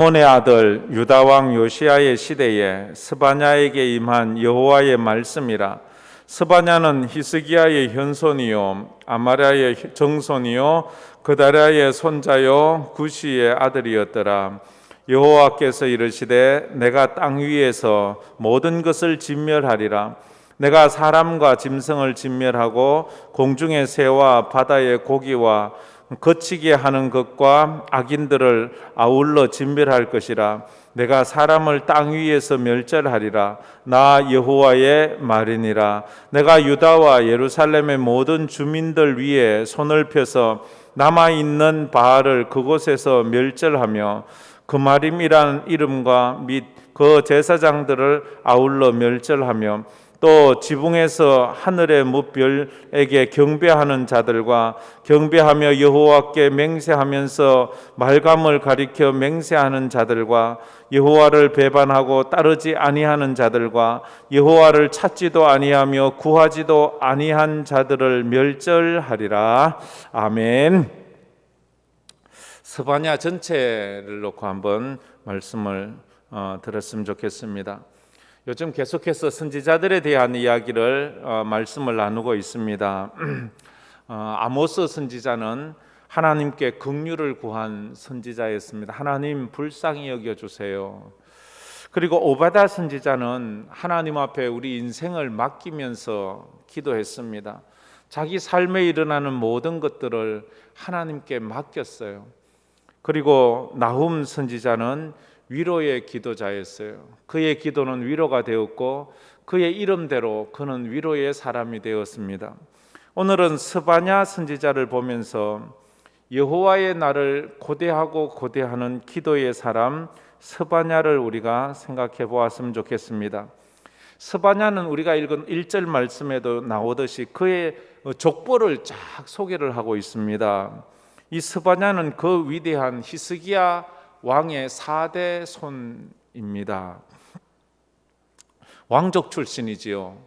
아몬의 아들 유다 왕 요시야의 시대에 스바냐에게 임한 여호와의 말씀이라. 스바냐는 히스기야의 현손이요 아마랴의 정손이요 그다랴의 손자요 구시의 아들이었더라. 여호와께서 이르시되 내가 땅 위에서 모든 것을 진멸하리라. 내가 사람과 짐승을 진멸하고 공중의 새와 바다의 고기와 거치게 하는 것과 악인들을 아울러 진멸할 것이라. 내가 사람을 땅 위에서 멸절하리라. 나 여호와의 말이니라. 내가 유다와 예루살렘의 모든 주민들 위에 손을 펴서 남아있는 바알을 그곳에서 멸절하며 그마림이라는 이름과 및 그 제사장들을 아울러 멸절하며 또 지붕에서 하늘의 무별에게 경배하는 자들과 경배하며 여호와께 맹세하면서 말감을 가리켜 맹세하는 자들과 여호와를 배반하고 따르지 아니하는 자들과 여호와를 찾지도 아니하며 구하지도 아니한 자들을 멸절하리라. 아멘. 스바냐 전체를 놓고 한번 말씀을 들었으면 좋겠습니다. 요즘 계속해서 선지자들에 대한 이야기를 말씀을 나누고 있습니다. 아모스 선지자는 하나님께 긍휼을 구한 선지자였습니다. 하나님 불쌍히 여겨주세요. 그리고 오바다 선지자는 하나님 앞에 우리 인생을 맡기면서 기도했습니다. 자기 삶에 일어나는 모든 것들을 하나님께 맡겼어요. 그리고 나훔 선지자는 위로의 기도자였어요. 그의 기도는 위로가 되었고 그의 이름대로 그는 위로의 사람이 되었습니다. 오늘은 스바냐 선지자를 보면서 여호와의 날을 고대하고 고대하는 기도의 사람 스바냐를 우리가 생각해 보았으면 좋겠습니다. 스바냐는 우리가 읽은 1절 말씀에도 나오듯이 그의 족보를 쫙 소개를 하고 있습니다. 이 스바냐는 그 위대한 히스기야 왕의 4대 손입니다. 왕족 출신이지요.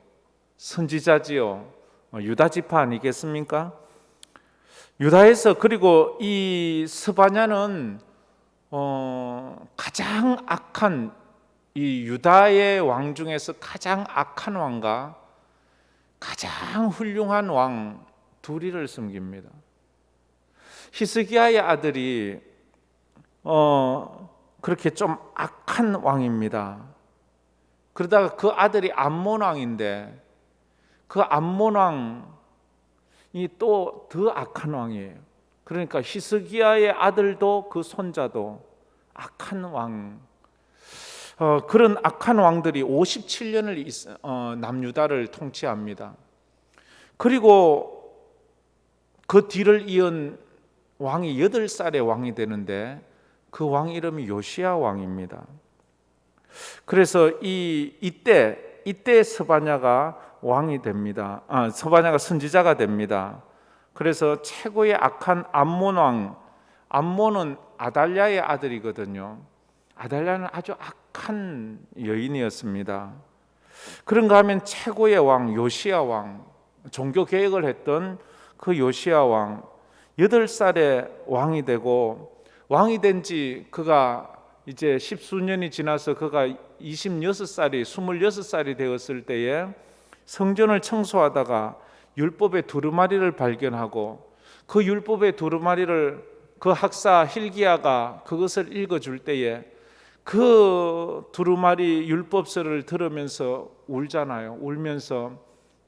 선지자지요. 유다 지파 아니겠습니까? 유다에서 그리고 이 스바냐는 가장 악한 이 유다의 왕 중에서 가장 악한 왕과 가장 훌륭한 왕 둘이를 섬깁니다. 히스기야의 아들이 그렇게 좀 악한 왕입니다. 그러다가 그 아들이 암몬 왕인데 그 암몬 왕이 또 더 악한 왕이에요. 그러니까 히스기야의 아들도 그 손자도 악한 왕. 그런 악한 왕들이 57년을 남유다를 통치합니다. 그리고 그 뒤를 이은 왕이 8살의 왕이 되는데 그 왕 이름이 요시야 왕입니다. 그래서 이때 스바냐가 왕이 됩니다. 스바냐가 선지자가 됩니다. 그래서 최고의 악한 암몬 왕, 암몬은 아달랴의 아들이거든요. 아달랴는 아주 악한 여인이었습니다. 그런가 하면 최고의 왕 요시야 왕, 종교 개혁을 했던 그 요시야 왕 8살의 왕이 되고 왕이 된 지 그가 이제 10수년이 지나서 그가 26살이 되었을 때에 성전을 청소하다가 율법의 두루마리를 발견하고 그 율법의 두루마리를 그 학사 hil기야가 그것을 읽어줄 때에 그 두루마리 율법서를 들으면서 울잖아요. 울면서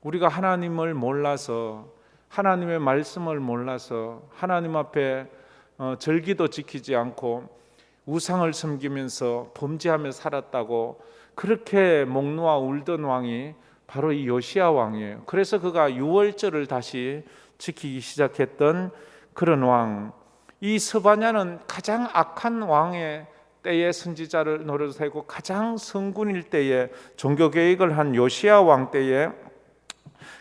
우리가 하나님을 몰라서 하나님의 말씀을 몰라서 하나님 앞에 절기도 지키지 않고 우상을 섬기면서 범죄하며 살았다고 그렇게 목 놓아 울던 왕이 바로 이 요시야 왕이에요. 그래서 그가 유월절을 다시 지키기 시작했던 그런 왕. 이 스바냐는 가장 악한 왕의 때에 선지자를 노릇하고 가장 성군일 때에 종교개혁을 한 요시야 왕 때에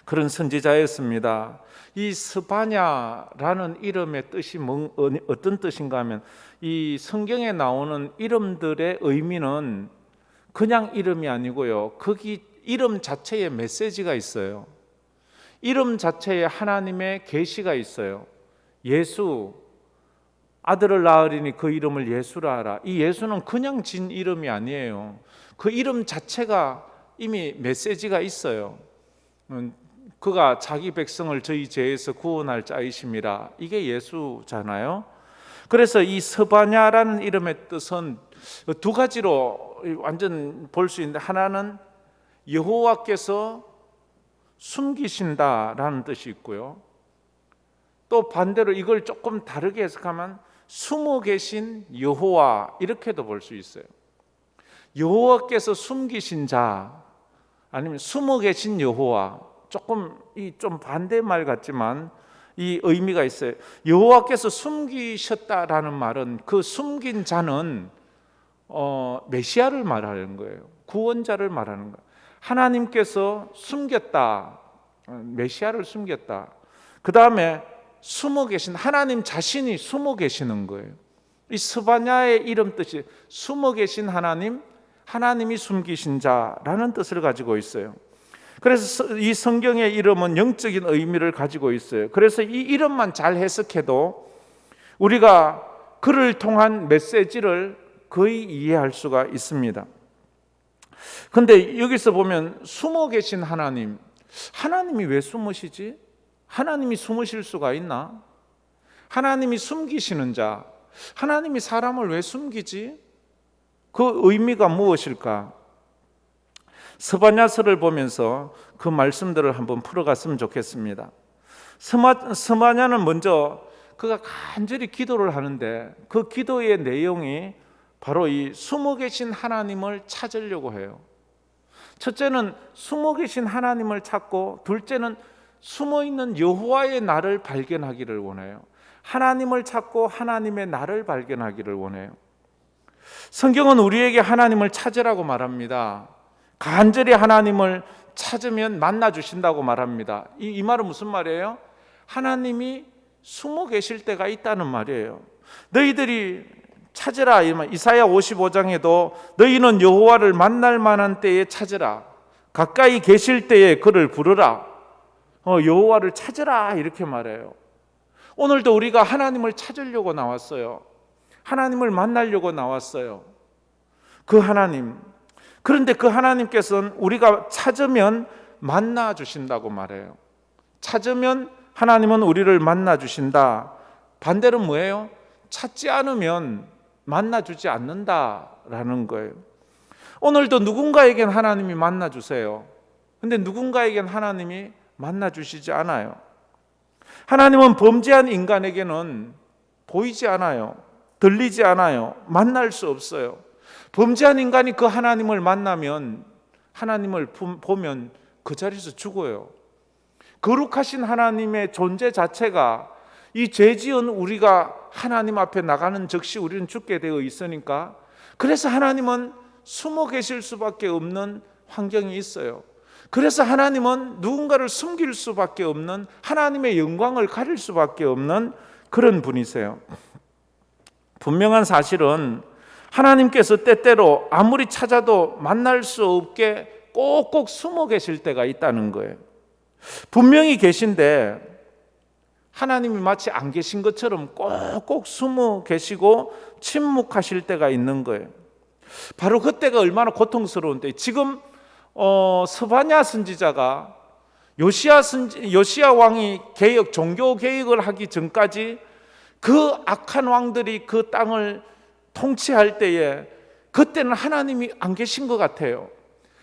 그런 선지자였습니다. 이 스바냐라는 이름의 뜻이 어떤 뜻인가 하면 이 성경에 나오는 이름들의 의미는 그냥 이름이 아니고요. 거기 이름 자체에 메시지가 있어요. 이름 자체에 하나님의 계시가 있어요. 예수, 아들을 낳으리니 그 이름을 예수라 하라. 이 예수는 그냥 진 이름이 아니에요. 그 이름 자체가 이미 메시지가 있어요. 그가 자기 백성을 저희 죄에서 구원할 자이심이라. 이게 예수잖아요. 그래서 이 스바냐라는 이름의 뜻은 두 가지로 완전 볼 수 있는데, 하나는 여호와께서 숨기신다라는 뜻이 있고요, 또 반대로 이걸 조금 다르게 해석하면 숨어 계신 여호와, 이렇게도 볼 수 있어요. 여호와께서 숨기신 자, 아니면 숨어 계신 여호와, 조금 좀 반대말 같지만 이 의미가 있어요. 여호와께서 숨기셨다라는 말은 그 숨긴 자는 메시아를 말하는 거예요. 구원자를 말하는 거예요. 하나님께서 숨겼다, 메시아를 숨겼다. 그 다음에 숨어 계신 하나님 자신이 숨어 계시는 거예요. 이 스바냐의 이름 뜻이 숨어 계신 하나님, 하나님이 숨기신 자라는 뜻을 가지고 있어요. 그래서 이 성경의 이름은 영적인 의미를 가지고 있어요. 그래서 이 이름만 잘 해석해도 우리가 그를 통한 메시지를 거의 이해할 수가 있습니다. 그런데 여기서 보면 숨어 계신 하나님, 하나님이 왜 숨으시지? 하나님이 숨으실 수가 있나? 하나님이 숨기시는 자, 하나님이 사람을 왜 숨기지? 그 의미가 무엇일까? 스바냐서를 보면서 그 말씀들을 한번 풀어갔으면 좋겠습니다. 스바냐는 먼저 그가 간절히 기도를 하는데, 그 기도의 내용이 바로 이 숨어 계신 하나님을 찾으려고 해요. 첫째는 숨어 계신 하나님을 찾고, 둘째는 숨어 있는 여호와의 나를 발견하기를 원해요. 하나님을 찾고 하나님의 나를 발견하기를 원해요. 성경은 우리에게 하나님을 찾으라고 말합니다. 간절히 하나님을 찾으면 만나 주신다고 말합니다. 이 말은 무슨 말이에요? 하나님이 숨어 계실 때가 있다는 말이에요. 너희들이 찾으라, 이사야 55장에도 너희는 여호와를 만날 만한 때에 찾으라, 가까이 계실 때에 그를 부르라, 여호와를 찾으라, 이렇게 말해요. 오늘도 우리가 하나님을 찾으려고 나왔어요. 하나님을 만나려고 나왔어요. 그 하나님, 그런데 그 하나님께서는 우리가 찾으면 만나 주신다고 말해요. 찾으면 하나님은 우리를 만나 주신다. 반대로 뭐예요? 찾지 않으면 만나 주지 않는다라는 거예요. 오늘도 누군가에겐 하나님이 만나 주세요. 근데 누군가에겐 하나님이 만나 주시지 않아요. 하나님은 범죄한 인간에게는 보이지 않아요. 들리지 않아요. 만날 수 없어요. 범죄한 인간이 그 하나님을 만나면, 하나님을 보면 그 자리에서 죽어요. 거룩하신 하나님의 존재 자체가, 이 죄지은 우리가 하나님 앞에 나가는 즉시 우리는 죽게 되어 있으니까, 그래서 하나님은 숨어 계실 수밖에 없는 환경이 있어요. 그래서 하나님은 누군가를 숨길 수밖에 없는, 하나님의 영광을 가릴 수밖에 없는 그런 분이세요. 분명한 사실은 하나님께서 때때로 아무리 찾아도 만날 수 없게 꼭꼭 숨어 계실 때가 있다는 거예요. 분명히 계신데 하나님이 마치 안 계신 것처럼 꼭꼭 숨어 계시고 침묵하실 때가 있는 거예요. 바로 그때가 얼마나 고통스러운데, 지금 스바냐 선지자가 요시야 왕이 종교 개혁을 하기 전까지 그 악한 왕들이 그 땅을 통치할 때에, 그때는 하나님이 안 계신 것 같아요.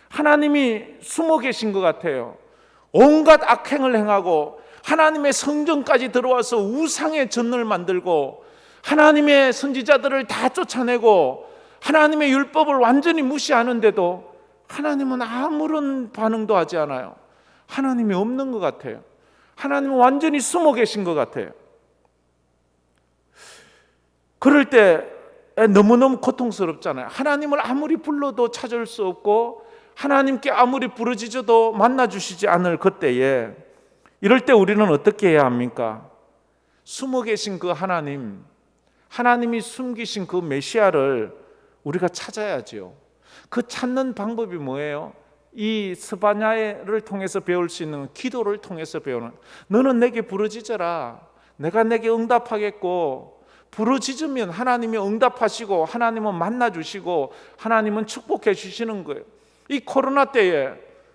하나님이 숨어 계신 것 같아요. 온갖 악행을 행하고 하나님의 성전까지 들어와서 우상의 전을 만들고 하나님의 선지자들을 다 쫓아내고 하나님의 율법을 완전히 무시하는데도 하나님은 아무런 반응도 하지 않아요. 하나님이 없는 것 같아요. 하나님은 완전히 숨어 계신 것 같아요. 그럴 때 너무너무 고통스럽잖아요. 하나님을 아무리 불러도 찾을 수 없고 하나님께 아무리 부르짖어도 만나주시지 않을 그때에, 이럴 때 우리는 어떻게 해야 합니까? 숨어 계신 그 하나님, 하나님이 숨기신 그 메시아를 우리가 찾아야지요. 그 찾는 방법이 뭐예요? 이 스바냐를 통해서 배울 수 있는 기도를 통해서 배우는, 너는 내게 부르짖어라, 내가 내게 응답하겠고 부르짖으면 하나님이 응답하시고 하나님은 만나주시고 하나님은 축복해 주시는 거예요. 이 코로나 때에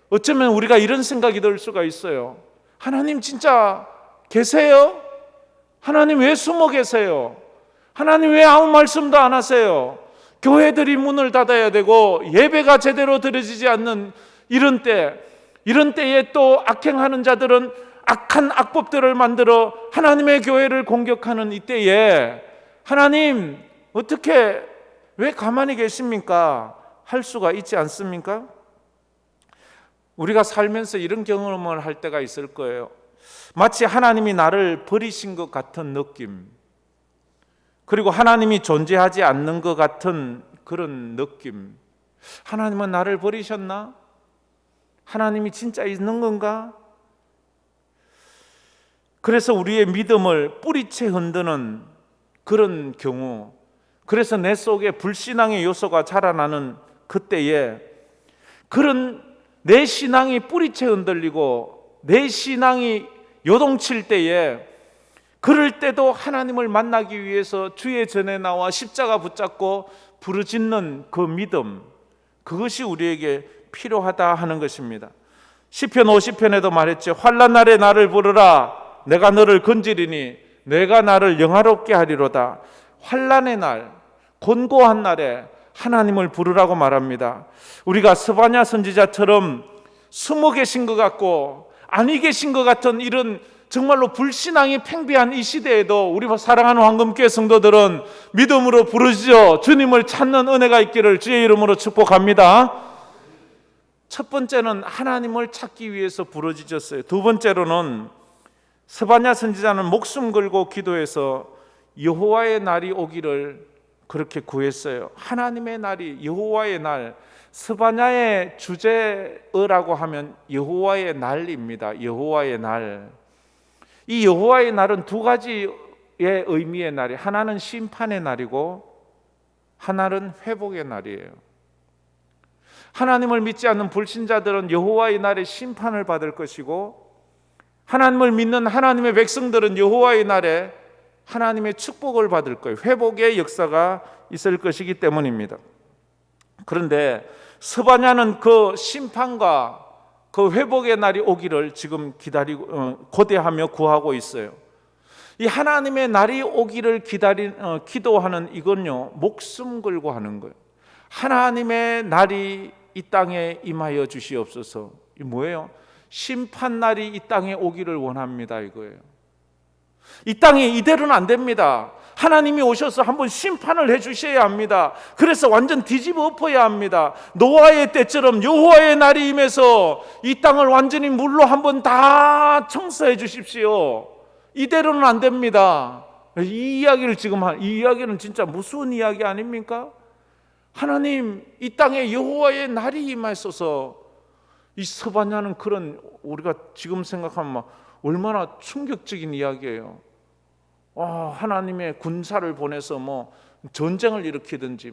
어쩌면 우리가 이런 생각이 들 수가 있어요. 하나님 진짜 계세요? 하나님 왜 숨어 계세요? 하나님 왜 아무 말씀도 안 하세요? 교회들이 문을 닫아야 되고 예배가 제대로 드려지지 않는 이런 때에 또 악행하는 자들은 악한 악법들을 만들어 하나님의 교회를 공격하는 이때에 하나님 어떻게 왜 가만히 계십니까? 할 수가 있지 않습니까? 우리가 살면서 이런 경험을 할 때가 있을 거예요. 마치 하나님이 나를 버리신 것 같은 느낌, 그리고 하나님이 존재하지 않는 것 같은 그런 느낌. 하나님은 나를 버리셨나? 하나님이 진짜 있는 건가? 그래서 우리의 믿음을 뿌리채 흔드는 그런 경우, 그래서 내 속에 불신앙의 요소가 자라나는 그때에 그런 내 신앙이 뿌리채 흔들리고 내 신앙이 요동칠 때에 그럴 때도 하나님을 만나기 위해서 주의 전에 나와 십자가 붙잡고 부르짖는 그 믿음, 그것이 우리에게 필요하다 하는 것입니다. 시편 50편에도 말했죠. 환난 날에 나를 부르라. 내가 너를 건지리니 내가 나를 영화롭게 하리로다. 환난의 날, 곤고한 날에 하나님을 부르라고 말합니다. 우리가 스바냐 선지자처럼 숨어 계신 것 같고 아니 계신 것 같은 이런 정말로 불신앙이 팽배한 이 시대에도 우리 사랑하는 황금교회 성도들은 믿음으로 부르짖어 주님을 찾는 은혜가 있기를 주의 이름으로 축복합니다. 첫 번째는 하나님을 찾기 위해서 부르짖었어요. 두 번째로는 스바냐 선지자는 목숨 걸고 기도해서 여호와의 날이 오기를 그렇게 구했어요. 하나님의 날이, 여호와의 날, 스바냐의 주제어라고 하면 여호와의 날입니다. 여호와의 날. 이 여호와의 날은 두 가지의 의미의 날이, 하나는 심판의 날이고 하나는 회복의 날이에요. 하나님을 믿지 않는 불신자들은 여호와의 날에 심판을 받을 것이고, 하나님을 믿는 하나님의 백성들은 여호와의 날에 하나님의 축복을 받을 거예요. 회복의 역사가 있을 것이기 때문입니다. 그런데 스바냐는 그 심판과 그 회복의 날이 오기를 지금 기다리고 고대하며 구하고 있어요. 이 하나님의 날이 오기를 기도하는 이건요, 목숨 걸고 하는 거예요. 하나님의 날이 이 땅에 임하여 주시옵소서. 이 뭐예요? 심판 날이 이 땅에 오기를 원합니다, 이거예요. 이 땅이 이대로는 안 됩니다. 하나님이 오셔서 한번 심판을 해주셔야 합니다. 그래서 완전 뒤집어 엎어야 합니다. 노아의 때처럼 여호와의 날이 임해서 이 땅을 완전히 물로 한번 다 청소해 주십시오. 이대로는 안 됩니다. 이 이야기는 진짜 무서운 이야기 아닙니까? 하나님, 이 땅에 여호와의 날이 임하소서. 이 스바냐는 그런, 우리가 지금 생각하면 얼마나 충격적인 이야기예요. 하나님의 군사를 보내서 전쟁을 일으키든지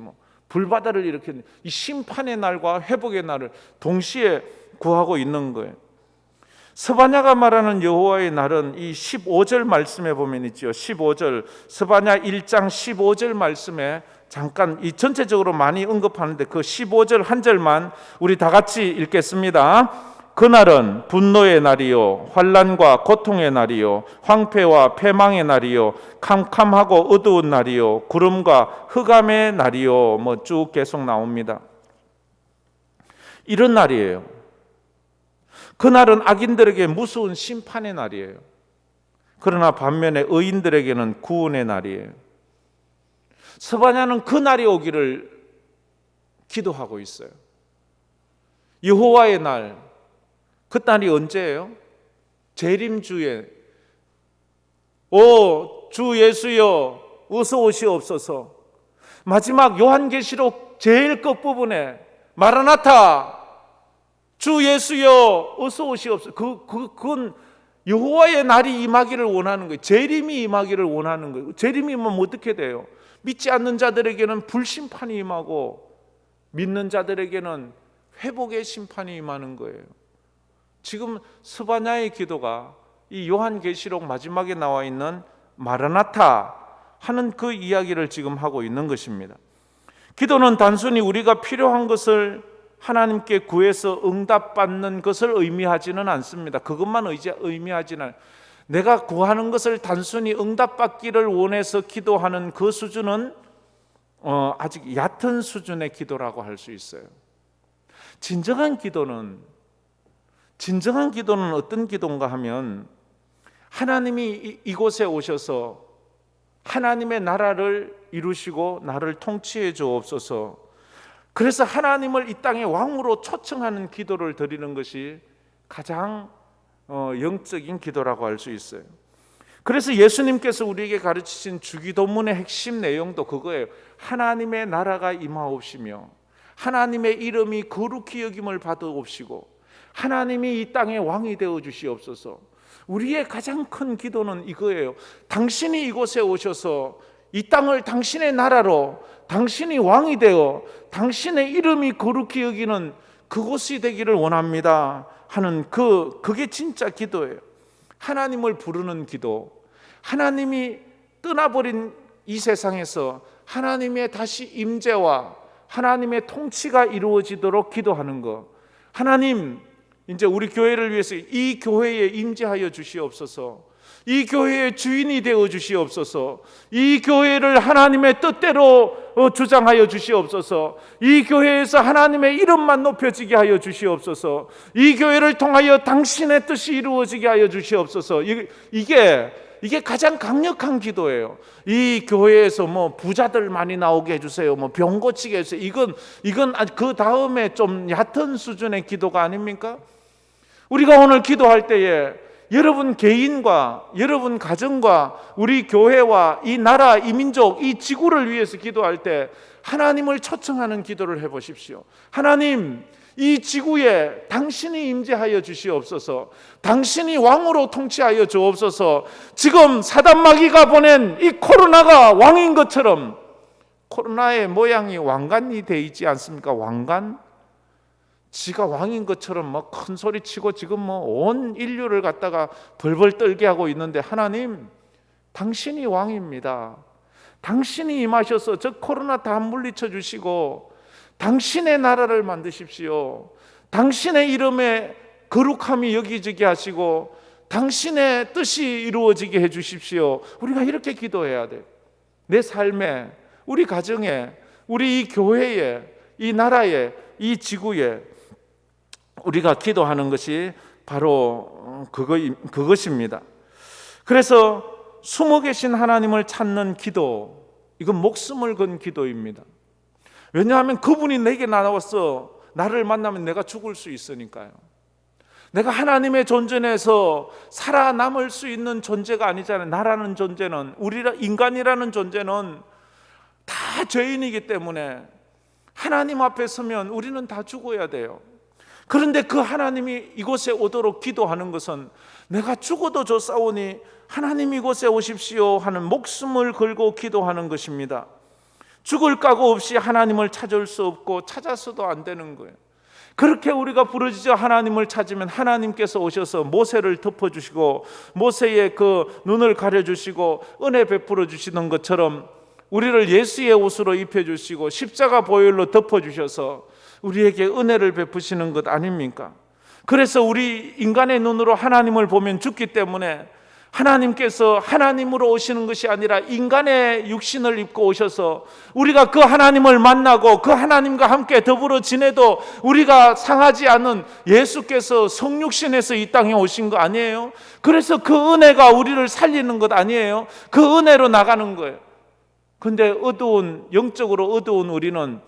불바다를 일으키든지 이 심판의 날과 회복의 날을 동시에 구하고 있는 거예요. 스바냐가 말하는 여호와의 날은 이 15절 말씀에 보면 있죠. 15절, 스바냐 1장 15절 말씀에 잠깐 이 전체적으로 많이 언급하는데 그 15절 한 절만 우리 다 같이 읽겠습니다. 그날은 분노의 날이요, 환난과 고통의 날이요, 황폐와 패망의 날이요, 캄캄하고 어두운 날이요, 구름과 흑암의 날이요, 쭉 계속 나옵니다. 이런 날이에요. 그날은 악인들에게 무서운 심판의 날이에요. 그러나 반면에 의인들에게는 구원의 날이에요. 스바냐는 그 날이 오기를 기도하고 있어요. 여호와의 날, 그 날이 언제예요? 재림주에 주 예수여 어서 오시옵소서. 마지막 요한계시록 제일 끝부분에 마라나타 주 예수여 어서 오시옵소서. 그건 여호와의 날이 임하기를 원하는 거예요. 재림이 임하기를 원하는 거예요. 재림이 임하면 어떻게 돼요? 믿지 않는 자들에게는 불심판이 임하고 믿는 자들에게는 회복의 심판이 임하는 거예요. 지금 스바냐의 기도가 이 요한계시록 마지막에 나와 있는 마라나타, 하는 그 이야기를 지금 하고 있는 것입니다. 기도는 단순히 우리가 필요한 것을 하나님께 구해서 응답받는 것을 의미하지는 않습니다. 그것만 의미하지는 않아요. 내가 구하는 것을 단순히 응답받기를 원해서 기도하는 그 수준은 아직 얕은 수준의 기도라고 할 수 있어요. 진정한 기도는 어떤 기도인가 하면 하나님이 이곳에 오셔서 하나님의 나라를 이루시고 나를 통치해 주옵소서. 그래서 하나님을 이 땅의 왕으로 초청하는 기도를 드리는 것이 가장 영적인 기도라고 할 수 있어요. 그래서 예수님께서 우리에게 가르치신 주기도문의 핵심 내용도 그거예요. 하나님의 나라가 임하옵시며 하나님의 이름이 거룩히 여김을 받으옵시고 하나님이 이 땅의 왕이 되어 주시옵소서. 우리의 가장 큰 기도는 이거예요. 당신이 이곳에 오셔서 이 땅을 당신의 나라로, 당신이 왕이 되어 당신의 이름이 거룩히 여기는 그곳이 되기를 원합니다 하는 그게 진짜 기도예요. 하나님을 부르는 기도, 하나님이 떠나버린 이 세상에서 하나님의 다시 임재와 하나님의 통치가 이루어지도록 기도하는 것. 하나님, 이제 우리 교회를 위해서 이 교회에 임재하여 주시옵소서. 이 교회의 주인이 되어 주시옵소서. 이 교회를 하나님의 뜻대로 주장하여 주시옵소서. 이 교회에서 하나님의 이름만 높여지게 하여 주시옵소서. 이 교회를 통하여 당신의 뜻이 이루어지게 하여 주시옵소서. 이게 가장 강력한 기도예요. 이 교회에서 뭐 부자들 많이 나오게 해주세요. 뭐 병 고치게 해주세요. 이건 그 다음에 좀 얕은 수준의 기도가 아닙니까? 우리가 오늘 기도할 때에 여러분 개인과 여러분 가정과 우리 교회와 이 나라, 이 민족, 이 지구를 위해서 기도할 때 하나님을 초청하는 기도를 해보십시오. 하나님, 이 지구에 당신이 임재하여 주시옵소서. 당신이 왕으로 통치하여 주옵소서. 지금 사단마귀가 보낸 이 코로나가 왕인 것처럼, 코로나의 모양이 왕관이 되어 있지 않습니까? 왕관? 지가 왕인 것처럼 뭐 큰 소리 치고 지금 뭐 온 인류를 갖다가 벌벌 떨게 하고 있는데, 하나님, 당신이 왕입니다. 당신이 임하셔서 저 코로나 다 물리쳐 주시고 당신의 나라를 만드십시오. 당신의 이름에 거룩함이 여기지게 하시고 당신의 뜻이 이루어지게 해 주십시오. 우리가 이렇게 기도해야 돼요. 내 삶에, 우리 가정에, 우리 이 교회에, 이 나라에, 이 지구에 우리가 기도하는 것이 바로 그것입니다. 그래서 숨어 계신 하나님을 찾는 기도, 이건 목숨을 건 기도입니다. 왜냐하면 그분이 내게 나와서 나를 만나면 내가 죽을 수 있으니까요. 내가 하나님의 존재 내에서 살아남을 수 있는 존재가 아니잖아요. 나라는 존재는, 인간이라는 존재는 다 죄인이기 때문에 하나님 앞에 서면 우리는 다 죽어야 돼요. 그런데 그 하나님이 이곳에 오도록 기도하는 것은 내가 죽어도 좋사오니 하나님 이곳에 오십시오 하는 목숨을 걸고 기도하는 것입니다. 죽을 각오 없이 하나님을 찾을 수 없고 찾아서도 안 되는 거예요. 그렇게 우리가 부르짖어 하나님을 찾으면 하나님께서 오셔서 모세를 덮어주시고 모세의 그 눈을 가려주시고 은혜 베풀어 주시는 것처럼 우리를 예수의 옷으로 입혀주시고 십자가 보혈로 덮어주셔서 우리에게 은혜를 베푸시는 것 아닙니까? 그래서 우리 인간의 눈으로 하나님을 보면 죽기 때문에 하나님께서 하나님으로 오시는 것이 아니라 인간의 육신을 입고 오셔서 우리가 그 하나님을 만나고 그 하나님과 함께 더불어 지내도 우리가 상하지 않은 예수께서 성육신에서 이 땅에 오신 거 아니에요? 그래서 그 은혜가 우리를 살리는 것 아니에요? 그 은혜로 나가는 거예요. 근데 영적으로 어두운 우리는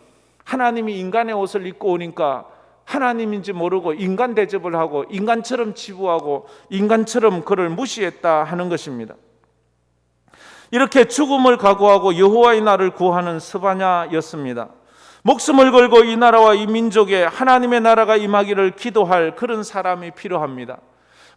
하나님이 인간의 옷을 입고 오니까 하나님인지 모르고 인간 대접을 하고 인간처럼 치부하고 인간처럼 그를 무시했다 하는 것입니다. 이렇게 죽음을 각오하고 여호와의 날을 구하는 스바냐였습니다. 목숨을 걸고 이 나라와 이 민족에 하나님의 나라가 임하기를 기도할 그런 사람이 필요합니다.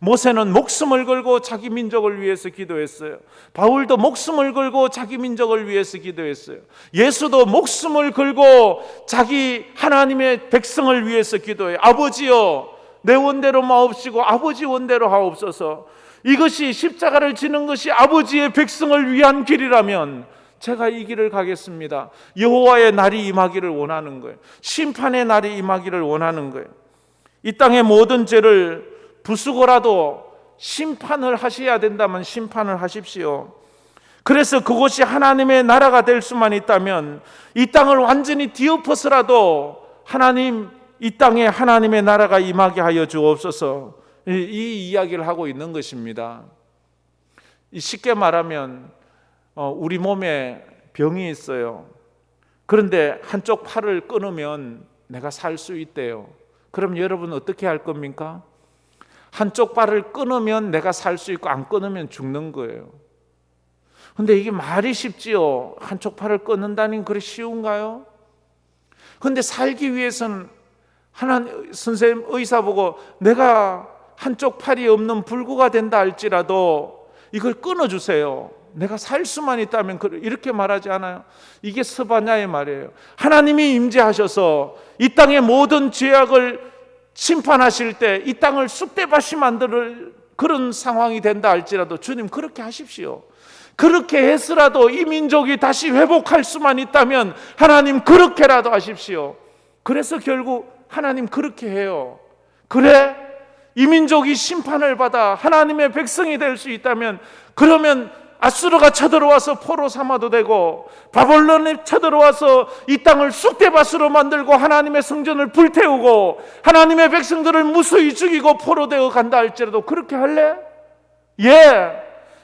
모세는 목숨을 걸고 자기 민족을 위해서 기도했어요. 바울도 목숨을 걸고 자기 민족을 위해서 기도했어요. 예수도 목숨을 걸고 자기 하나님의 백성을 위해서 기도해요. 아버지여, 내 원대로 마옵시고 아버지 원대로 하옵소서. 이것이 십자가를 지는 것이 아버지의 백성을 위한 길이라면 제가 이 길을 가겠습니다. 여호와의 날이 임하기를 원하는 거예요. 심판의 날이 임하기를 원하는 거예요. 이 땅의 모든 죄를 부수고라도 심판을 하셔야 된다면 심판을 하십시오. 그래서 그곳이 하나님의 나라가 될 수만 있다면 이 땅을 완전히 뒤엎어서라도 하나님, 이 땅에 하나님의 나라가 임하게 하여 주옵소서, 이 이야기를 하고 있는 것입니다. 쉽게 말하면 우리 몸에 병이 있어요. 그런데 한쪽 팔을 끊으면 내가 살 수 있대요. 그럼 여러분 어떻게 할 겁니까? 한쪽 팔을 끊으면 내가 살 수 있고 안 끊으면 죽는 거예요. 근데 이게 말이 쉽지요. 한쪽 팔을 끊는다니 그래 쉬운가요? 근데 살기 위해서는 선생님 의사 보고 내가 한쪽 팔이 없는 불구가 된다 할지라도 이걸 끊어주세요. 내가 살 수만 있다면 이렇게 말하지 않아요? 이게 스바냐의 말이에요. 하나님이 임재하셔서 이 땅의 모든 죄악을 심판하실 때 이 땅을 쑥대밭이 만들 그런 상황이 된다 할지라도 주님 그렇게 하십시오. 그렇게 해서라도 이 민족이 다시 회복할 수만 있다면 하나님 그렇게라도 하십시오. 그래서 결국 하나님 그렇게 해요. 그래 이 민족이 심판을 받아 하나님의 백성이 될 수 있다면 그러면 아수르가 쳐들어와서 포로 삼아도 되고 바벨론이 쳐들어와서 이 땅을 쑥대밭으로 만들고 하나님의 성전을 불태우고 하나님의 백성들을 무수히 죽이고 포로 되어 간다 할지라도 그렇게 할래? 예,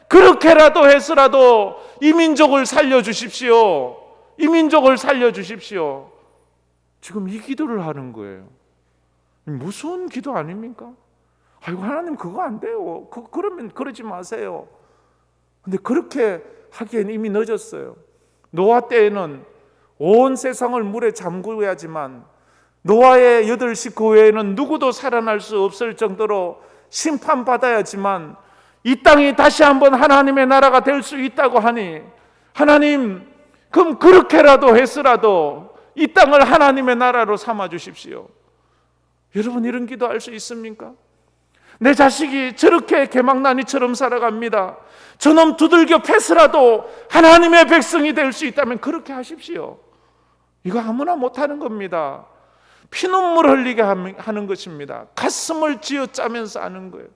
그렇게라도 해서라도 이 민족을 살려주십시오. 이 민족을 살려주십시오. 지금 이 기도를 하는 거예요. 무서운 기도 아닙니까? 아이고 하나님 그거 안 돼요. 그러면 그러지 마세요. 근데 그렇게 하기엔 이미 늦었어요. 노아 때에는 온 세상을 물에 잠그어야지만 노아의 8 식구 외에는 누구도 살아날 수 없을 정도로 심판받아야지만 이 땅이 다시 한번 하나님의 나라가 될 수 있다고 하니 하나님 그럼 그렇게라도 해서라도 이 땅을 하나님의 나라로 삼아 주십시오. 여러분 이런 기도할 수 있습니까? 내 자식이 저렇게 개망나니처럼 살아갑니다. 저놈 두들겨 패서라도 하나님의 백성이 될 수 있다면 그렇게 하십시오. 이거 아무나 못하는 겁니다. 피눈물 흘리게 하는 것입니다. 가슴을 쥐어짜면서 하는 거예요.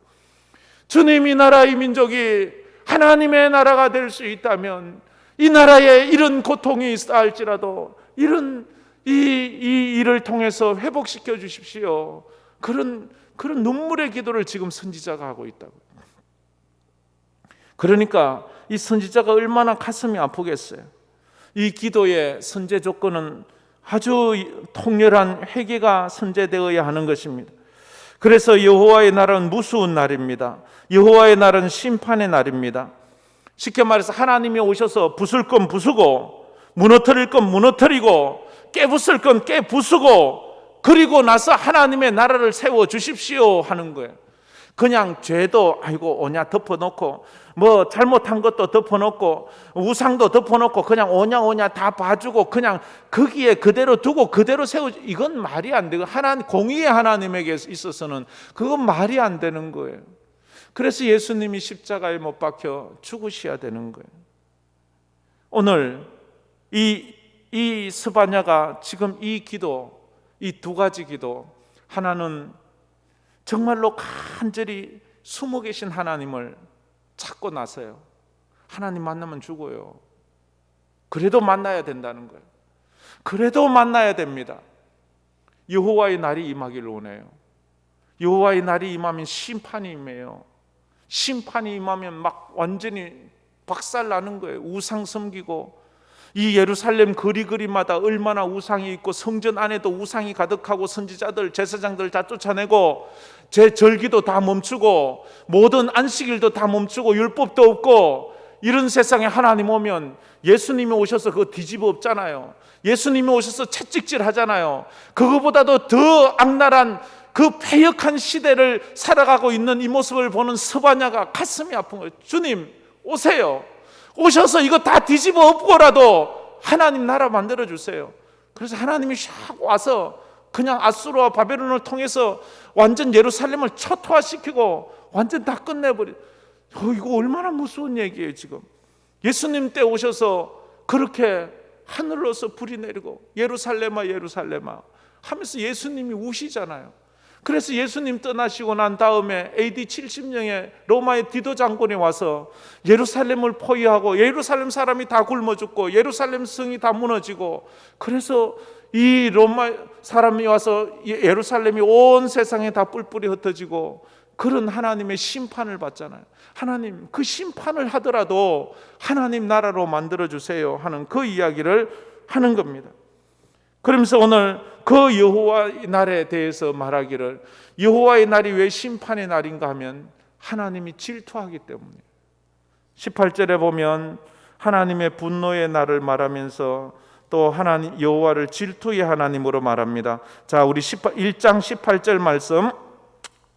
주님 이 나라 이 민족이 하나님의 나라가 될 수 있다면 이 나라에 이런 고통이 있어 할지라도 이런 이 일을 통해서 회복시켜 주십시오. 그런 눈물의 기도를 지금 선지자가 하고 있다고. 그러니까 이 선지자가 얼마나 가슴이 아프겠어요. 이 기도의 선제 조건은 아주 통렬한 회개가 선제되어야 하는 것입니다. 그래서 여호와의 날은 무수운 날입니다. 여호와의 날은 심판의 날입니다. 쉽게 말해서 하나님이 오셔서 부술 건 부수고 무너뜨릴 건 무너뜨리고 깨부술 건 깨부수고 그리고 나서 하나님의 나라를 세워주십시오 하는 거예요. 그냥 죄도 아이고 오냐 덮어놓고 뭐 잘못한 것도 덮어놓고 우상도 덮어놓고 그냥 오냐 다 봐주고 그냥 거기에 그대로 두고 그대로 세우지, 이건 말이 안 되고 공의의 하나님에게 있어서는 그건 말이 안 되는 거예요. 그래서 예수님이 십자가에 못 박혀 죽으셔야 되는 거예요. 오늘 이 스바냐가 지금 이 기도, 이 2가지 기도, 하나는 정말로 간절히 숨어 계신 하나님을 찾고 나서요. 하나님 만나면 죽어요. 그래도 만나야 된다는 거예요. 그래도 만나야 됩니다. 여호와의 날이 임하기를 원해요. 여호와의 날이 임하면 심판이 임해요. 심판이 임하면 막 완전히 박살나는 거예요. 우상 섬기고 이 예루살렘 거리마다 얼마나 우상이 있고 성전 안에도 우상이 가득하고 선지자들 제사장들 다 쫓아내고 제 절기도 다 멈추고 모든 안식일도 다 멈추고 율법도 없고 이런 세상에 하나님 오면 예수님이 오셔서 그거 뒤집어 엎잖아요. 예수님이 오셔서 채찍질 하잖아요. 그거보다도 더 악랄한 그 패역한 시대를 살아가고 있는 이 모습을 보는 스바냐가 가슴이 아픈 거예요. 주님 오세요. 오셔서 이거 다 뒤집어 엎고라도 하나님 나라 만들어 주세요. 그래서 하나님이 샥 와서 그냥 아수르와 바벨론을 통해서 완전 예루살렘을 초토화시키고 완전 다 끝내버려. 이거 얼마나 무서운 얘기예요. 지금 예수님 때 오셔서 그렇게 하늘로서 불이 내리고 예루살렘아 예루살렘아 하면서 예수님이 우시잖아요. 그래서 예수님 떠나시고 난 다음에 AD 70년에 로마의 디도 장군이 와서 예루살렘을 포위하고 예루살렘 사람이 다 굶어 죽고 예루살렘 성이 다 무너지고, 그래서 이 로마 사람이 와서 예루살렘이 온 세상에 다 뿔뿔이 흩어지고 그런 하나님의 심판을 받잖아요. 하나님, 그 심판을 하더라도 하나님 나라로 만들어주세요 하는 그 이야기를 하는 겁니다. 그러면서 오늘 그 여호와의 날에 대해서 말하기를, 여호와의 날이 왜 심판의 날인가 하면 하나님이 질투하기 때문이에요. 18절에 보면 하나님의 분노의 날을 말하면서 또 하나님 여호와를 질투의 하나님으로 말합니다. 자, 우리 1장 18절 말씀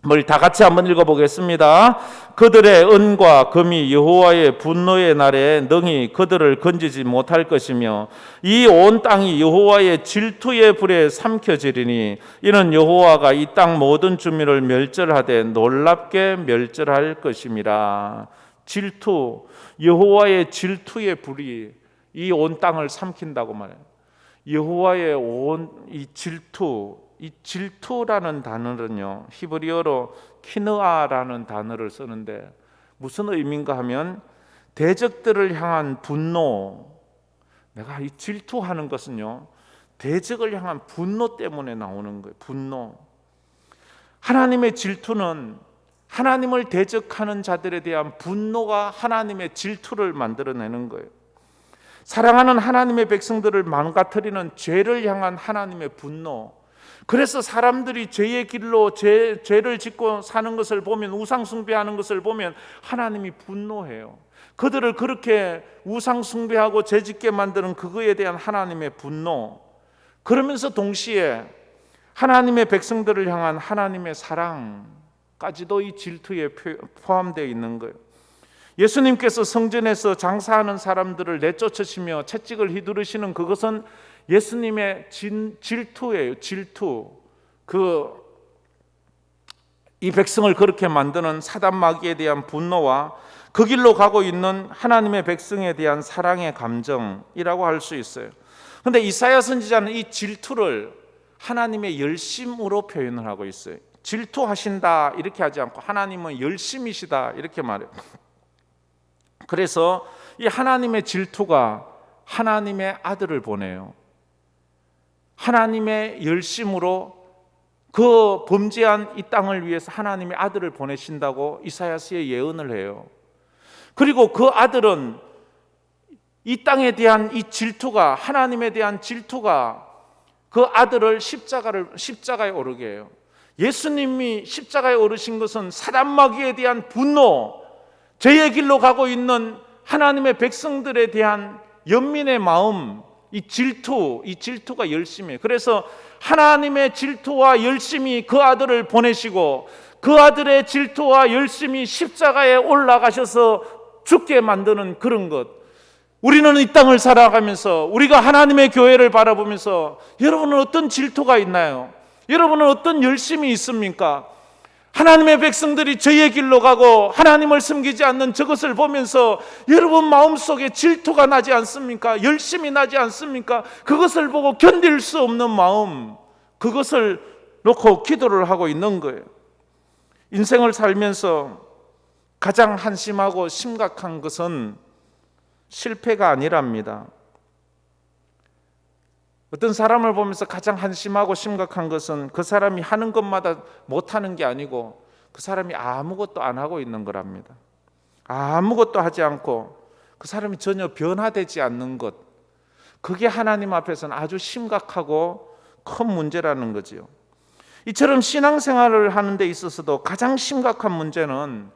뭘 다 같이 한번 읽어보겠습니다. 그들의 은과 금이 여호와의 분노의 날에 능히 그들을 건지지 못할 것이며 이 온 땅이 여호와의 질투의 불에 삼켜지리니 이는 여호와가 이 땅 모든 주민을 멸절하되 놀랍게 멸절할 것임이라. 질투, 여호와의 질투의 불이 이 온 땅을 삼킨다고 말해요. 여호와의 온 이 질투, 이 질투라는 단어는요, 히브리어로 키느아라는 단어를 쓰는데 무슨 의미인가 하면 대적들을 향한 분노. 내가 이 질투하는 것은요, 대적을 향한 분노 때문에 나오는 거예요. 분노. 하나님의 질투는 하나님을 대적하는 자들에 대한 분노가 하나님의 질투를 만들어내는 거예요. 사랑하는 하나님의 백성들을 망가뜨리는 죄를 향한 하나님의 분노. 그래서 사람들이 죄의 길로 죄를 짓고 사는 것을 보면, 우상 숭배하는 것을 보면 하나님이 분노해요. 그들을 그렇게 우상 숭배하고 죄 짓게 만드는 그거에 대한 하나님의 분노. 그러면서 동시에 하나님의 백성들을 향한 하나님의 사랑까지도 이 질투에 포함되어 있는 거예요. 예수님께서 성전에서 장사하는 사람들을 내쫓으시며 채찍을 휘두르시는 그것은 예수님의 질투예요. 질투. 이 백성을 그렇게 만드는 사단 마귀에 대한 분노와 그 길로 가고 있는 하나님의 백성에 대한 사랑의 감정이라고 할 수 있어요. 그런데 이사야 선지자는 이 질투를 하나님의 열심으로 표현을 하고 있어요. 질투하신다 이렇게 하지 않고 하나님은 열심이시다 이렇게 말해요. 그래서 이 하나님의 질투가 하나님의 아들을 보내요. 하나님의 열심으로 그 범죄한 이 땅을 위해서 하나님의 아들을 보내신다고 이사야서에 예언을 해요. 그리고 그 아들은 이 땅에 대한 이 질투가, 하나님에 대한 질투가 그 아들을 십자가에 오르게 해요. 예수님이 십자가에 오르신 것은 사단 마귀에 대한 분노, 죄의 길로 가고 있는 하나님의 백성들에 대한 연민의 마음, 이 질투가 열심이에요. 그래서 하나님의 질투와 열심이 그 아들을 보내시고 그 아들의 질투와 열심이 십자가에 올라가셔서 죽게 만드는 그런 것. 우리는 이 땅을 살아가면서 우리가 하나님의 교회를 바라보면서 여러분은 어떤 질투가 있나요? 여러분은 어떤 열심이 있습니까? 하나님의 백성들이 죄의 길로 가고 하나님을 섬기지 않는 저것을 보면서 여러분 마음속에 질투가 나지 않습니까? 열심이 나지 않습니까? 그것을 보고 견딜 수 없는 마음, 그것을 놓고 기도를 하고 있는 거예요. 인생을 살면서 가장 한심하고 심각한 것은 실패가 아니랍니다. 어떤 사람을 보면서 가장 한심하고 심각한 것은 그 사람이 하는 것마다 못하는 게 아니고 그 사람이 아무것도 안 하고 있는 거랍니다. 아무것도 하지 않고 그 사람이 전혀 변화되지 않는 것, 그게 하나님 앞에서는 아주 심각하고 큰 문제라는 거지요. 이처럼 신앙생활을 하는 데 있어서도 가장 심각한 문제는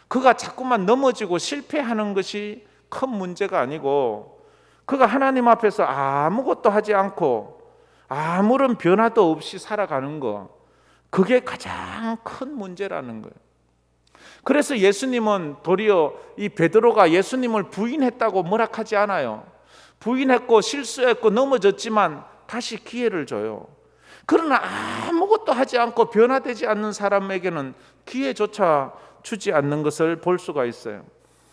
그가 자꾸만 넘어지고 실패하는 것이 큰 문제가 아니고 그가 하나님 앞에서 아무것도 하지 않고 아무런 변화도 없이 살아가는 거, 그게 가장 큰 문제라는 거예요. 그래서 예수님은 도리어 이 베드로가 예수님을 부인했다고 뭐라 하지 않아요. 부인했고 실수했고 넘어졌지만 다시 기회를 줘요. 그러나 아무것도 하지 않고 변화되지 않는 사람에게는 기회조차 주지 않는 것을 볼 수가 있어요.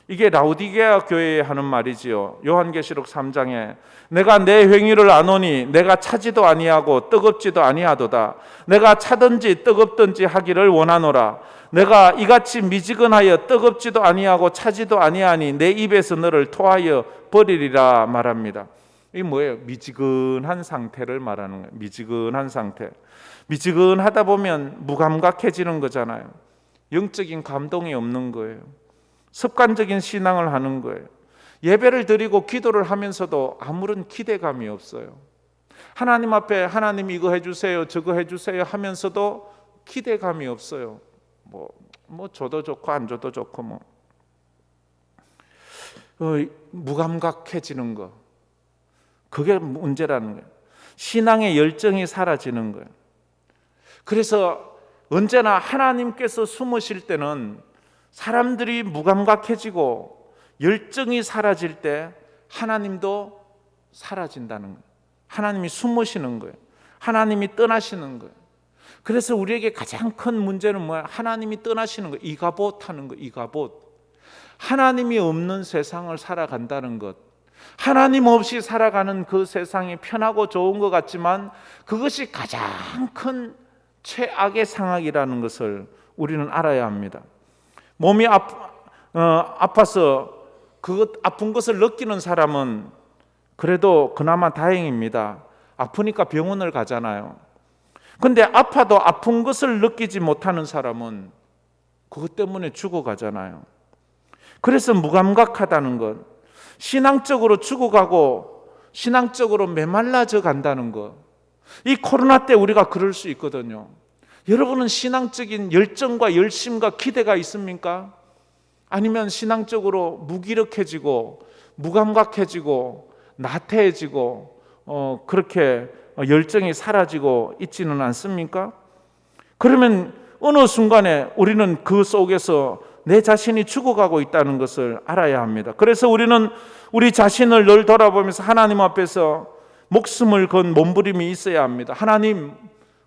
이게 라우디게아 교회에 하는 말이지요. 요한계시록 3장에 내가 내 행위를 아노니 내가 차지도 아니하고 뜨겁지도 아니하도다. 내가 차든지 뜨겁든지 하기를 원하노라. 내가 이같이 미지근하여 뜨겁지도 아니하고 차지도 아니하니 내 입에서 너를 토하여 버리리라 말합니다. 이게 뭐예요? 미지근한 상태를 말하는 거예요. 미지근한 상태. 미지근하다 보면 무감각해지는 거잖아요. 영적인 감동이 없는 거예요. 습관적인 신앙을 하는 거예요. 예배를 드리고 기도를 하면서도 아무런 기대감이 없어요. 하나님 앞에 하나님 이거 해주세요 저거 해주세요 하면서도 기대감이 없어요. 뭐 줘도 좋고 안 줘도 좋고 무감각해지는 거, 그게 문제라는 거예요. 신앙의 열정이 사라지는 거예요. 그래서 언제나 하나님께서 숨으실 때는 사람들이 무감각해지고 열정이 사라질 때 하나님도 사라진다는 거예요. 하나님이 숨으시는 거예요. 하나님이 떠나시는 거예요. 그래서 우리에게 가장 큰 문제는 뭐야? 하나님이 떠나시는 거예요. 이가봇하는 거예요. 이가봇. 하나님이 없는 세상을 살아간다는 것. 하나님 없이 살아가는 그 세상이 편하고 좋은 것 같지만 그것이 가장 큰 최악의 상황이라는 것을 우리는 알아야 합니다. 몸이 아파서 그 아픈 것을 느끼는 사람은 그래도 그나마 다행입니다. 아프니까 병원을 가잖아요. 근데 아파도 아픈 것을 느끼지 못하는 사람은 그것 때문에 죽어가잖아요. 그래서 무감각하다는 것, 신앙적으로 죽어가고 신앙적으로 메말라져 간다는 것. 이 코로나 때 우리가 그럴 수 있거든요. 여러분은 신앙적인 열정과 열심과 기대가 있습니까? 아니면 신앙적으로 무기력해지고 무감각해지고 나태해지고 그렇게 열정이 사라지고 있지는 않습니까? 그러면 어느 순간에 우리는 그 속에서 내 자신이 죽어가고 있다는 것을 알아야 합니다. 그래서 우리는 우리 자신을 늘 돌아보면서 하나님 앞에서 목숨을 건 몸부림이 있어야 합니다. 하나님,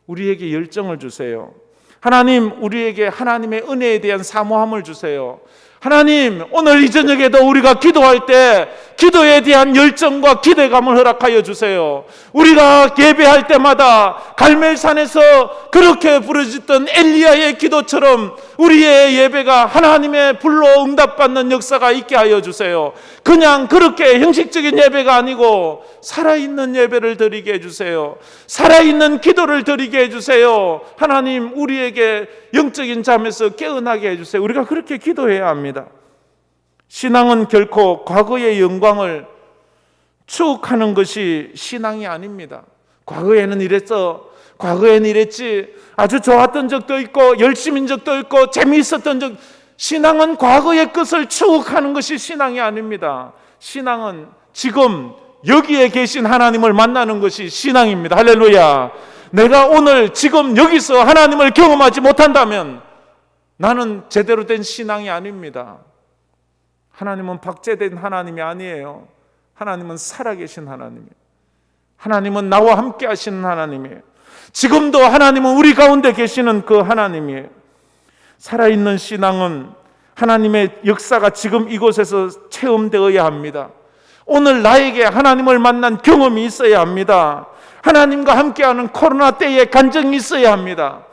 우리에게 열정을 주세요. 하나님, 우리에게 하나님의 은혜에 대한 사모함을 주세요. 하나님, 오늘 이 저녁에도 우리가 기도할 때 기도에 대한 열정과 기대감을 허락하여 주세요. 우리가 예배할 때마다 갈멜산에서 그렇게 부르짖던 엘리야의 기도처럼 우리의 예배가 하나님의 불로 응답받는 역사가 있게 하여 주세요. 그냥 그렇게 형식적인 예배가 아니고 살아있는 예배를 드리게 해주세요. 살아있는 기도를 드리게 해주세요. 하나님, 우리에게 영적인 잠에서 깨어나게 해주세요. 우리가 그렇게 기도해야 합니다. 신앙은 결코 과거의 영광을 추억하는 것이 신앙이 아닙니다. 과거에는 이랬어, 과거에는 이랬지, 아주 좋았던 적도 있고 열심인 적도 있고 재미있었던 적. 신앙은 과거의 것을 추억하는 것이 신앙이 아닙니다. 신앙은 지금 여기에 계신 하나님을 만나는 것이 신앙입니다. 할렐루야. 내가 오늘 지금 여기서 하나님을 경험하지 못한다면 나는 제대로 된 신앙이 아닙니다. 하나님은 박제된 하나님이 아니에요. 하나님은 살아계신 하나님이에요. 하나님은 나와 함께 하시는 하나님이에요. 지금도 하나님은 우리 가운데 계시는 그 하나님이에요. 살아있는 신앙은 하나님의 역사가 지금 이곳에서 체험되어야 합니다. 오늘 나에게 하나님을 만난 경험이 있어야 합니다. 하나님과 함께하는 코로나 때의 간증이 있어야 합니다.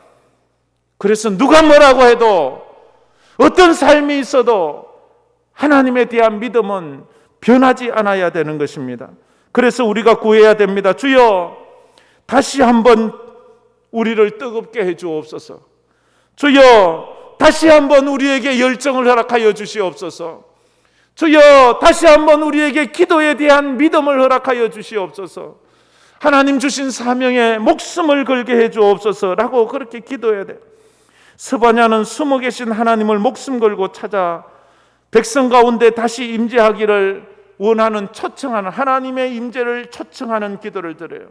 그래서 누가 뭐라고 해도 어떤 삶이 있어도 하나님에 대한 믿음은 변하지 않아야 되는 것입니다. 그래서 우리가 구해야 됩니다. 주여, 다시 한번 우리를 뜨겁게 해 주옵소서. 주여, 다시 한번 우리에게 열정을 허락하여 주시옵소서. 주여, 다시 한번 우리에게 기도에 대한 믿음을 허락하여 주시옵소서. 하나님 주신 사명에 목숨을 걸게 해 주옵소서라고 그렇게 기도해야 돼요. 스바냐는 숨어 계신 하나님을 목숨 걸고 찾아 백성 가운데 다시 임재하기를 원하는 초청하는 하나님의 임재를 초청하는 기도를 드려요.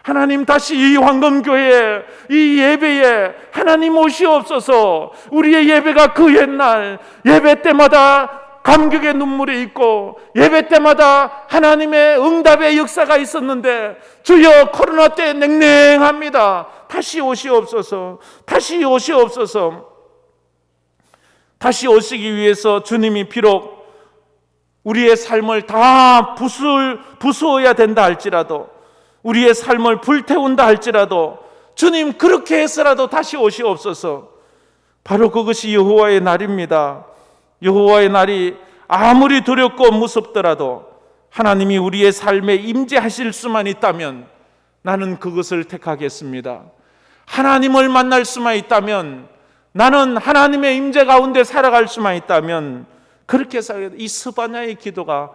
하나님, 다시 이 황금교회 이 예배에 하나님 오시옵소서. 우리의 예배가 그 옛날 예배 때마다 감격의 눈물이 있고 예배 때마다 하나님의 응답의 역사가 있었는데 주여, 코로나 때 냉랭합니다. 다시 오시옵소서. 다시 오시옵소서. 다시 오시기 위해서 주님이 비록 우리의 삶을 다 부수어야 된다 할지라도, 우리의 삶을 불태운다 할지라도 주님 그렇게 해서라도 다시 오시옵소서. 바로 그것이 여호와의 날입니다. 여호와의 날이 아무리 두렵고 무섭더라도 하나님이 우리의 삶에 임재하실 수만 있다면 나는 그것을 택하겠습니다. 하나님을 만날 수만 있다면, 나는 하나님의 임재 가운데 살아갈 수만 있다면 그렇게 살아야 돼. 이 스바냐의 기도가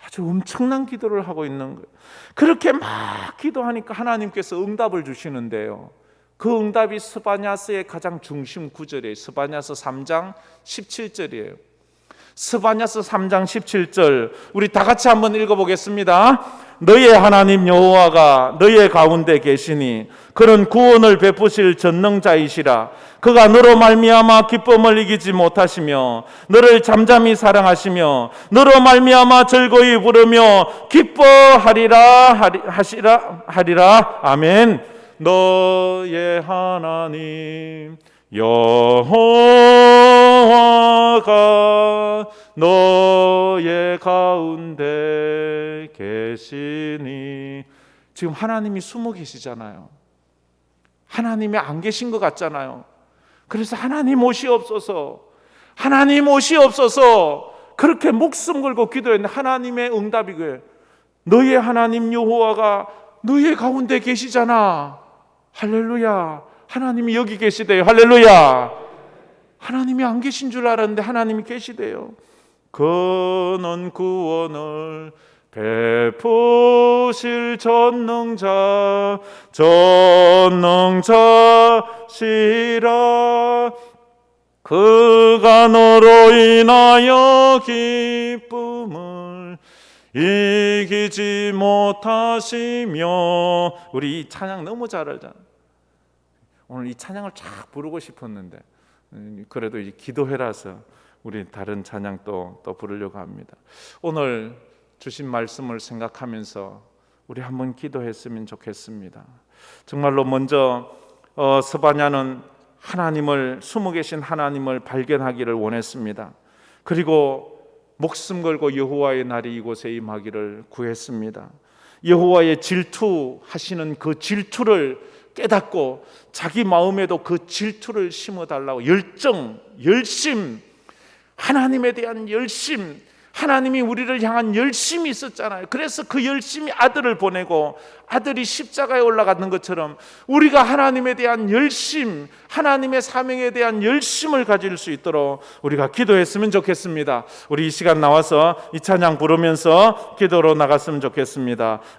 아주 엄청난 기도를 하고 있는 거예요. 그렇게 막 기도하니까 하나님께서 응답을 주시는데요, 그 응답이 스바냐서의 가장 중심 구절이에요. 스바냐서 3장 17절이에요. 스바냐서 3장 17절 우리 다 같이 한번 읽어보겠습니다. 너의 하나님 여호와가 너의 가운데 계시니 그는 구원을 베푸실 전능자이시라. 그가 너로 말미암아 기쁨을 이기지 못하시며 너를 잠잠히 사랑하시며 너로 말미암아 즐거이 부르며 기뻐하리라 하리라. 아멘. 너의 하나님 여호와가 너의 가운데 계시니. 지금 하나님이 숨어 계시잖아요. 하나님이 안 계신 것 같잖아요. 그래서 하나님 오시옵소서, 하나님 오시옵소서 그렇게 목숨 걸고 기도했는데 하나님의 응답이 그래요. 너의 하나님 여호와가 너의 가운데 계시잖아. 할렐루야. 하나님이 여기 계시대요. 할렐루야. 하나님이 안 계신 줄 알았는데 하나님이 계시대요. 그는 구원을 베푸실 전능자시라. 그가 너로 인하여 기쁨을 이기지 못하시며. 우리 이 찬양 너무 잘 알잖아요. 오늘 이 찬양을 쫙 부르고 싶었는데 그래도 이 기도회라서 우리 다른 찬양 또 부르려고 합니다. 오늘 주신 말씀을 생각하면서 우리 한번 기도했으면 좋겠습니다. 정말로 먼저 스바냐는 하나님을, 숨어 계신 하나님을 발견하기를 원했습니다. 그리고 목숨 걸고 여호와의 날이 이곳에 임하기를 구했습니다. 여호와의 질투하시는 그 질투를 깨닫고 자기 마음에도 그 질투를 심어달라고 열심, 하나님에 대한 열심, 하나님이 우리를 향한 열심이 있었잖아요. 그래서 그 열심이 아들을 보내고 아들이 십자가에 올라가는 것처럼 우리가 하나님에 대한 열심, 하나님의 사명에 대한 열심을 가질 수 있도록 우리가 기도했으면 좋겠습니다. 우리 이 시간 나와서 이 찬양 부르면서 기도로 나갔으면 좋겠습니다.